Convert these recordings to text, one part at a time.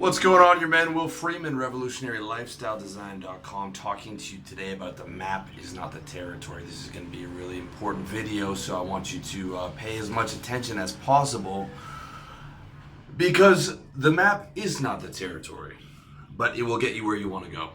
What's going on, your man Will Freeman, revolutionarylifestyledesign.com, talking to you today about the map is not the territory. This is going to be a really important video, so I want you to pay as much attention as possible, because the map is not the territory, but it will get you where you want to go.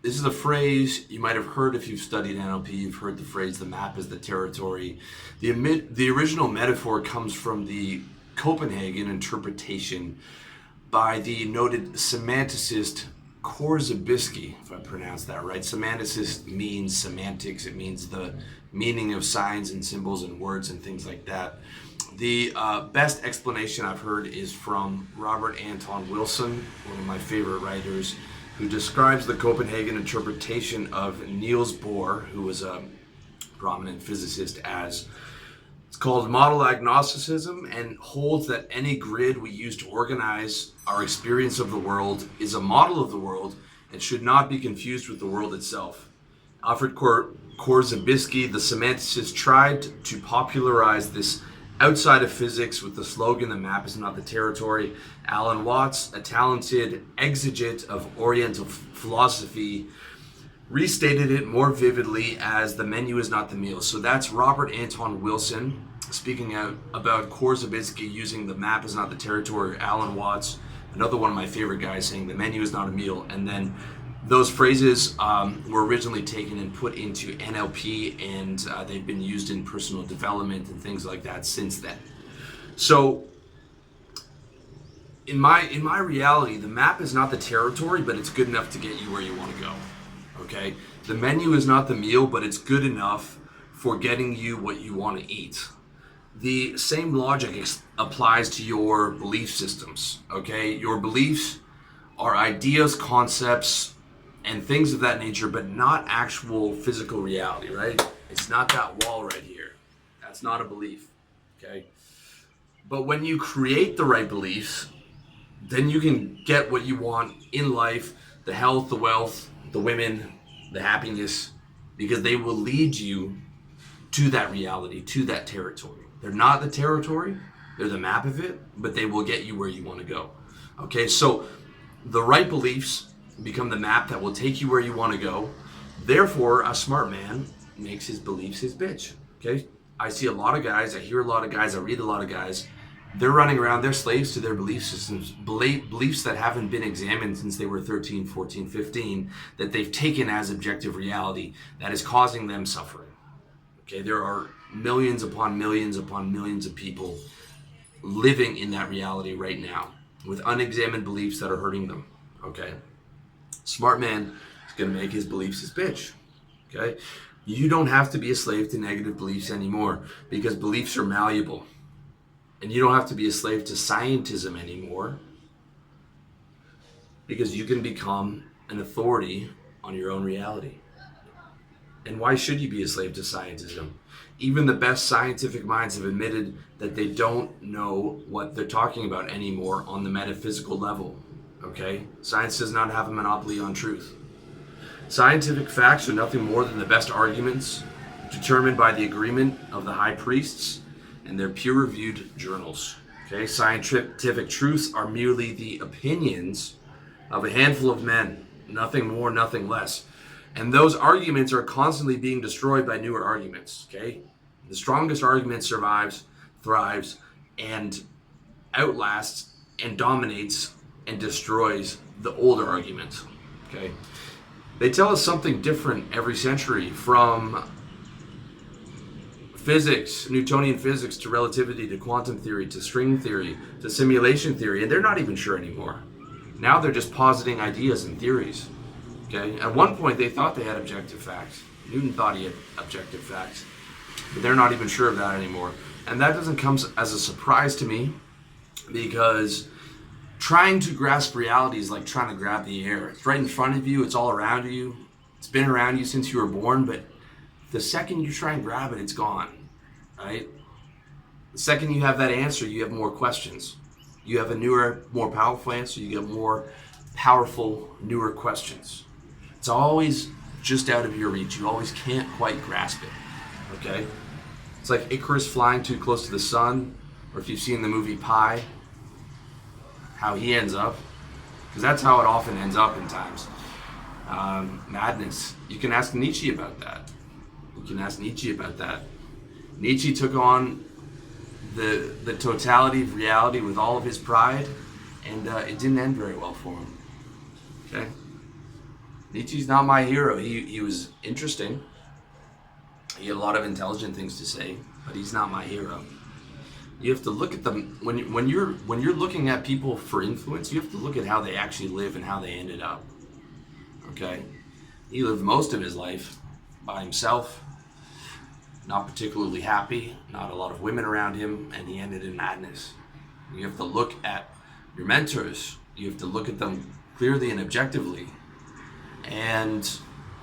This is a phrase you might have heard if you've studied NLP. You've heard the phrase, the map is the territory. The original metaphor comes from the Copenhagen interpretation by the noted semanticist Korzybski, if I pronounced that right. Semanticist means semantics. It means the meaning of signs and symbols and words and things like that. The best explanation I've heard is from Robert Anton Wilson, one of my favorite writers, who describes the Copenhagen interpretation of Niels Bohr, who was a prominent physicist, as it's called model agnosticism, and holds that any grid we use to organize our experience of the world is a model of the world and should not be confused with the world itself. Alfred Korzybski, the semanticist, tried to popularize this outside of physics with the slogan, "The map is not the territory." Alan Watts, a talented exegete of Oriental philosophy, restated it more vividly as "the menu is not the meal." So that's Robert Anton Wilson speaking out about Korzybski using "the map is not the territory." Alan Watts, another one of my favorite guys, saying "the menu is not a meal." And then those phrases were originally taken and put into NLP, and they've been used in personal development and things like that since then. So in my reality, the map is not the territory, but it's good enough to get you where you want to go. Okay? The menu is not the meal, but it's good enough for getting you what you want to eat. The same logic applies to your belief systems. Okay? Your beliefs are ideas, concepts, and things of that nature, but not actual physical reality, right? It's not that wall right here. That's not a belief, okay? But when you create the right beliefs, then you can get what you want in life, the health, the wealth, the women, the happiness, because they will lead you to that reality, to that territory. They're not the territory, they're the map of it, but they will get you where you want to go, okay? So the right beliefs become the map that will take you where you want to go. Therefore, a smart man makes his beliefs his bitch. Okay? I see a lot of guys, I hear a lot of guys, I read a lot of guys. They're running around, they're slaves to their belief systems, beliefs that haven't been examined since they were 13, 14, 15, that they've taken as objective reality, that is causing them suffering. Okay? There are millions upon millions upon millions of people living in that reality right now with unexamined beliefs that are hurting them. Okay? Smart man is going to make his beliefs his bitch, okay? You don't have to be a slave to negative beliefs anymore, because beliefs are malleable. And you don't have to be a slave to scientism anymore, because you can become an authority on your own reality. And why should you be a slave to scientism? Even the best scientific minds have admitted that they don't know what they're talking about anymore on the metaphysical level. Okay? Science does not have a monopoly on truth. Scientific facts are nothing more than the best arguments determined by the agreement of the high priests and their peer-reviewed journals. Okay? Scientific truths are merely the opinions of a handful of men, nothing more, nothing less. And those arguments are constantly being destroyed by newer arguments. Okay? The strongest argument survives, thrives, and outlasts and dominates and destroys the older argument, okay? They tell us something different every century, from physics, Newtonian physics, to relativity, to quantum theory, to string theory, to simulation theory, and they're not even sure anymore. Now they're just positing ideas and theories, okay? At one point they thought they had objective facts. Newton thought he had objective facts, but they're not even sure of that anymore. And that doesn't come as a surprise to me, because trying to grasp reality is like trying to grab the air. It's right in front of you, it's all around you, it's been around you since you were born, but the second you try and grab it, it's gone, right? The second you have that answer, you have more questions. You have a newer, more powerful answer, you get more powerful, newer questions. It's always just out of your reach. You always can't quite grasp it, okay? It's like Icarus flying too close to the sun, or if you've seen the movie Pi, how he ends up, because that's how it often ends up in times. Madness. You can ask Nietzsche about that. Nietzsche took on the totality of reality with all of his pride, and it didn't end very well for him. Okay? Nietzsche's not my hero. He was interesting. He had a lot of intelligent things to say, but he's not my hero. You have to look at them when you're looking at people for influence. You have to look at how they actually live and how they ended up. Okay, he lived most of his life by himself, not particularly happy, not a lot of women around him, and he ended in madness. You have to look at your mentors. You have to look at them clearly and objectively. And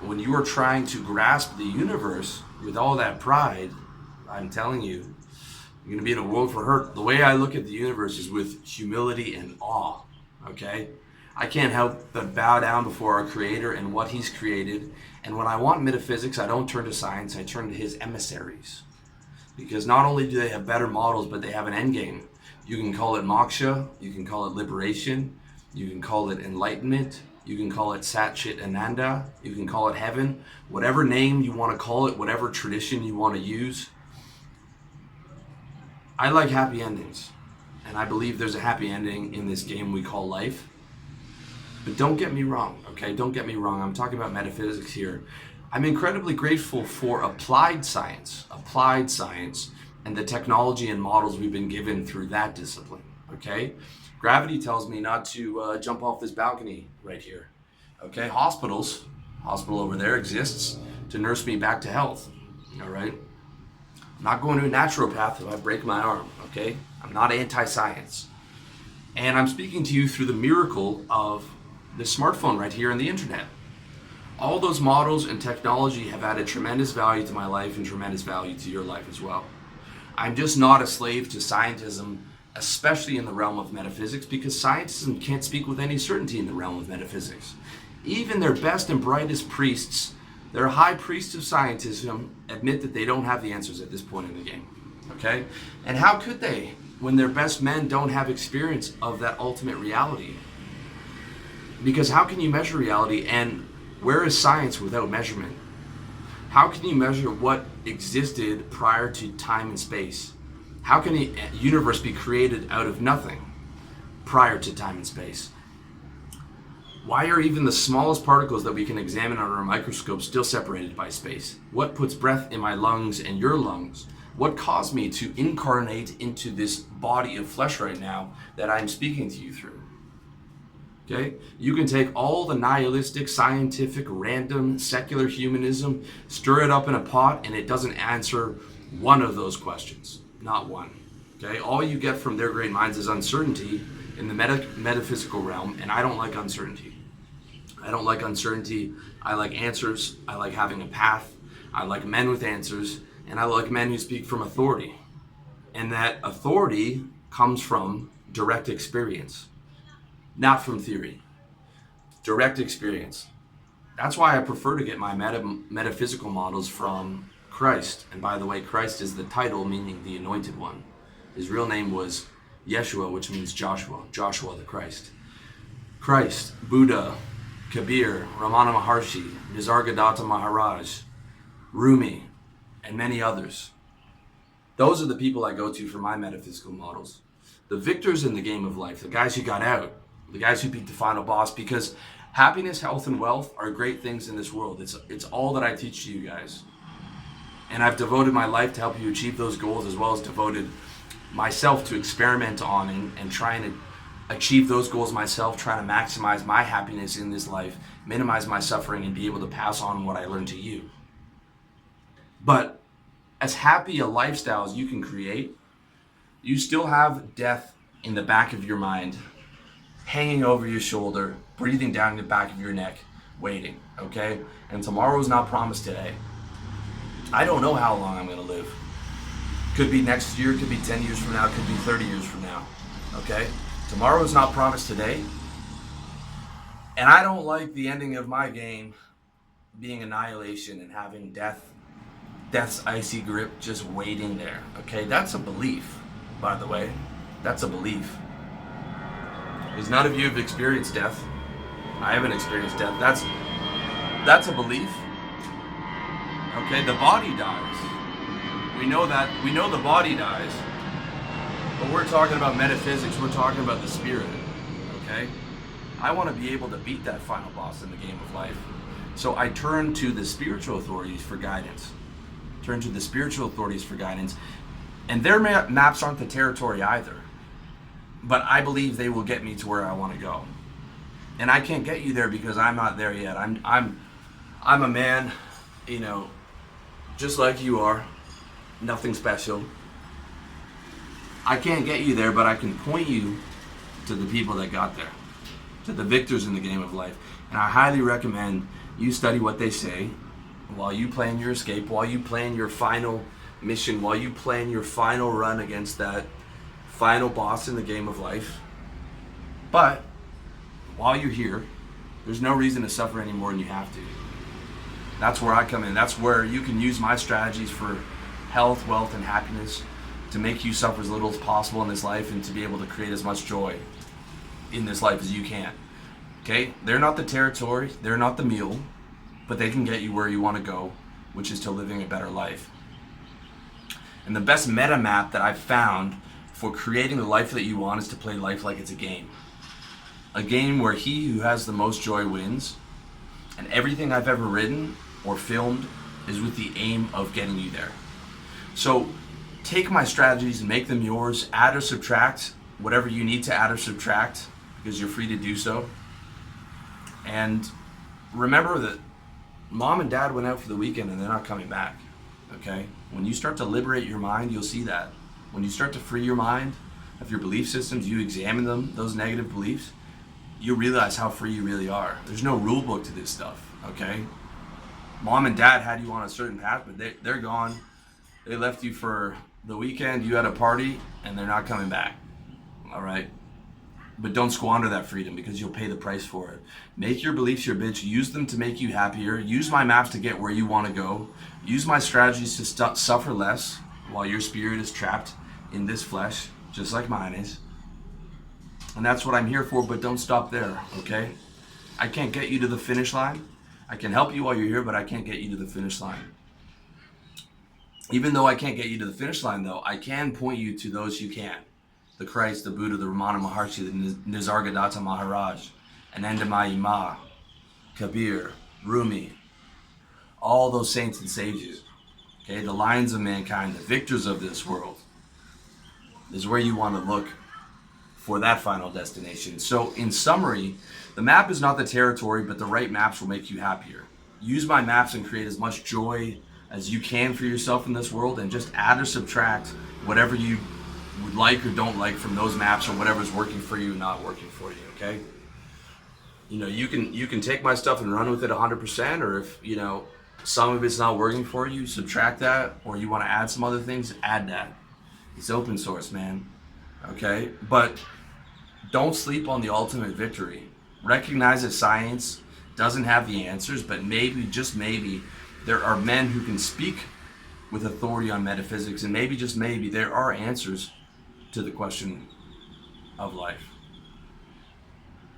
when you are trying to grasp the universe with all that pride, I'm telling you, you're going to be in a world for hurt. The way I look at the universe is with humility and awe, okay? I can't help but bow down before our Creator and what He's created. And when I want metaphysics, I don't turn to science, I turn to His emissaries. Because not only do they have better models, but they have an end game. You can call it moksha, you can call it liberation, you can call it enlightenment, you can call it Sat Chit Ananda, you can call it heaven. Whatever name you want to call it, whatever tradition you want to use. I like happy endings, and I believe there's a happy ending in this game we call life. But don't get me wrong, okay? Don't get me wrong. I'm talking about metaphysics here. I'm incredibly grateful for applied science, and the technology and models we've been given through that discipline, okay? Gravity tells me not to jump off this balcony right here, okay? Hospital over there exists to nurse me back to health, all right? I'm not going to a naturopath if I break my arm, okay? I'm not anti-science. And I'm speaking to you through the miracle of the smartphone right here and the internet. All those models and technology have added tremendous value to my life and tremendous value to your life as well. I'm just not a slave to scientism, especially in the realm of metaphysics, because scientism can't speak with any certainty in the realm of metaphysics. Even their best and brightest priests, their high priests of scientism, admit that they don't have the answers at this point in the game, okay? And how could they when their best men don't have experience of that ultimate reality? Because how can you measure reality, and where is science without measurement? How can you measure what existed prior to time and space? How can a universe be created out of nothing prior to time and space? Why are even the smallest particles that we can examine under a microscope still separated by space? What puts breath in my lungs and your lungs? What caused me to incarnate into this body of flesh right now that I'm speaking to you through? Okay? You can take all the nihilistic, scientific, random, secular humanism, stir it up in a pot, and it doesn't answer one of those questions. Not one. Okay? All you get from their great minds is uncertainty in the metaphysical realm, and I don't like uncertainty. I don't like uncertainty. I like answers. I like having a path. I like men with answers, and I like men who speak from authority. And that authority comes from direct experience, not from theory. Direct experience. That's why I prefer to get my metaphysical models from Christ. And by the way, Christ is the title meaning the anointed one. His real name was Yeshua, which means Joshua the Christ. Christ, Buddha, Kabir, Ramana Maharshi, Nisargadatta Maharaj, Rumi, and many others. Those are the people I go to for my metaphysical models. The victors in the game of life, the guys who got out, the guys who beat the final boss, because happiness, health, and wealth are great things in this world. It's all that I teach to you guys. And I've devoted my life to help you achieve those goals, as well as devoted myself to experiment on and trying to achieve those goals myself, trying to maximize my happiness in this life, minimize my suffering, and be able to pass on what I learned to you. But as happy a lifestyle as you can create, you still have death in the back of your mind, hanging over your shoulder, breathing down the back of your neck, waiting, okay? And tomorrow is not promised today. I don't know how long I'm gonna live. Could be next year, could be 10 years from now, could be 30 years from now, okay? Tomorrow is not promised today. And I don't like the ending of my game being annihilation and having death's icy grip just waiting there, okay? That's a belief, by the way. That's a belief. Because none of you have experienced death. I haven't experienced death. That's a belief. Okay, the body dies. We know that. We know the body dies. But we're talking about metaphysics. We're talking about the spirit. Okay? I want to be able to beat that final boss in the game of life. So I turn to the spiritual authorities for guidance. And their maps aren't the territory either. But I believe they will get me to where I want to go. And I can't get you there because I'm not there yet. I'm a man, just like you are. Nothing special. I can't get you there, but I can point you to the people that got there, to the victors in the game of life. And I highly recommend you study what they say while you plan your escape, while you plan your final mission, while you plan your final run against that final boss in the game of life. But while you're here, there's no reason to suffer any more than you have to. That's where I come in. That's where you can use my strategies for health, wealth, and happiness to make you suffer as little as possible in this life and to be able to create as much joy in this life as you can. Okay? They're not the territory, they're not the meal, but they can get you where you want to go, which is to living a better life. And the best meta map that I've found for creating the life that you want is to play life like it's a game. A game where he who has the most joy wins, and everything I've ever written or filmed is with the aim of getting you there. So take my strategies and make them yours. Add or subtract whatever you need to add or subtract, because you're free to do so. And remember that mom and dad went out for the weekend and they're not coming back. Okay? When you start to liberate your mind, you'll see that. When you start to free your mind of your belief systems, you examine them, those negative beliefs, you realize how free you really are. There's no rule book to this stuff. Okay? Mom and dad had you on a certain path, but they're gone. They left you for the weekend, you had a party, and they're not coming back. All right? But don't squander that freedom, because you'll pay the price for it. Make your beliefs your bitch. Use them to make you happier. Use my maps to get where you want to go. Use my strategies to suffer less while your spirit is trapped in this flesh, just like mine is. And that's what I'm here for, but don't stop there, okay? I can't get you to the finish line. I can help you while you're here, but I can't get you to the finish line. Even though I can't get you to the finish line, though, I can point you to those you can. The Christ, the Buddha, the Ramana Maharshi, the Nisargadatta Maharaj, Anandamayi Ma, Kabir, Rumi, all those saints and sages, okay, the lions of mankind, the victors of this world, is where you want to look for that final destination. So in summary, the map is not the territory, but the right maps will make you happier. Use my maps and create as much joy as you can for yourself in this world, and just add or subtract whatever you would like or don't like from those maps, or whatever's working for you, not working for you, okay? You can take my stuff and run with it 100%, or if, some of it's not working for you, subtract that, or you want to add some other things, add that. It's open source, man, okay? But don't sleep on the ultimate victory. Recognize that science doesn't have the answers, but maybe, just maybe, there are men who can speak with authority on metaphysics, and maybe, just maybe, there are answers to the question of life.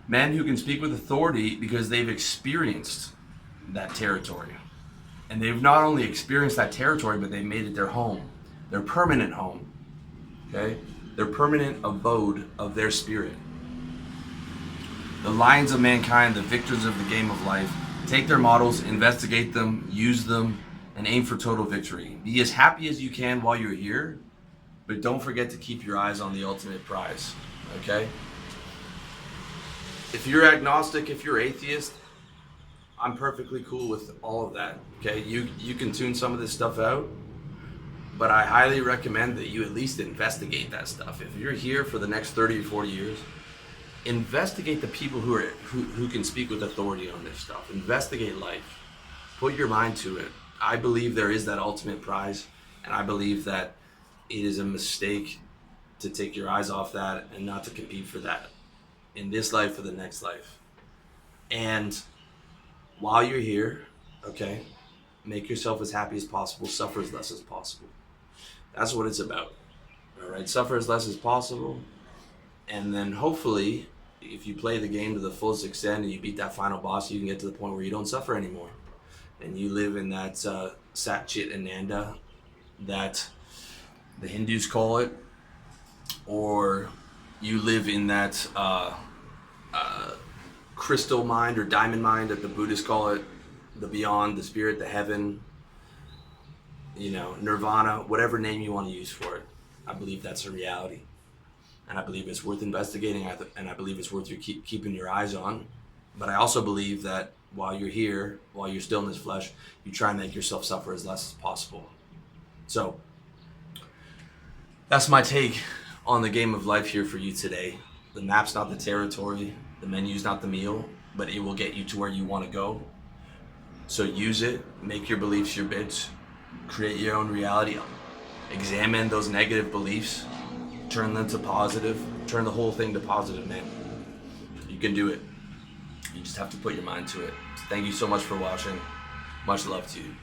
Men who can speak with authority because they've experienced that territory. And they've not only experienced that territory, but they've made it their home, their permanent home, okay? Their permanent abode of their spirit. The lions of mankind, the victors of the game of life, take their models, investigate them, use them, and aim for total victory. Be as happy as you can while you're here, but don't forget to keep your eyes on the ultimate prize, okay? If you're agnostic, if you're atheist, I'm perfectly cool with all of that, okay? You can tune some of this stuff out, but I highly recommend that you at least investigate that stuff. If you're here for the next 30 or 40 years, investigate the people who can speak with authority on this stuff. Investigate life. Put your mind to it. I believe there is that ultimate prize, and I believe that it is a mistake to take your eyes off that and not to compete for that in this life or the next life. And while you're here, okay, make yourself as happy as possible, suffer as less as possible. That's what it's about. All right, suffer as less as possible, and then hopefully, if you play the game to the fullest extent and you beat that final boss, you can get to the point where you don't suffer anymore, and you live in that Sat Chit Ananda that the Hindus call it, or you live in that crystal mind or diamond mind that the Buddhists call it, the beyond, the spirit, the heaven, nirvana, whatever name you want to use for it. I believe that's a reality, and I believe it's worth investigating, and I believe it's worth you keeping your eyes on. But I also believe that while you're here, while you're still in this flesh, you try and make yourself suffer as less as possible. So that's my take on the game of life here for you today. The map's not the territory, the menu's not the meal, but it will get you to where you want to go. So use it, make your beliefs your bitch, create your own reality, examine those negative beliefs, turn them to positive, turn the whole thing to positive, man. You can do it. You just have to put your mind to it. So thank you so much for watching. Much love to you.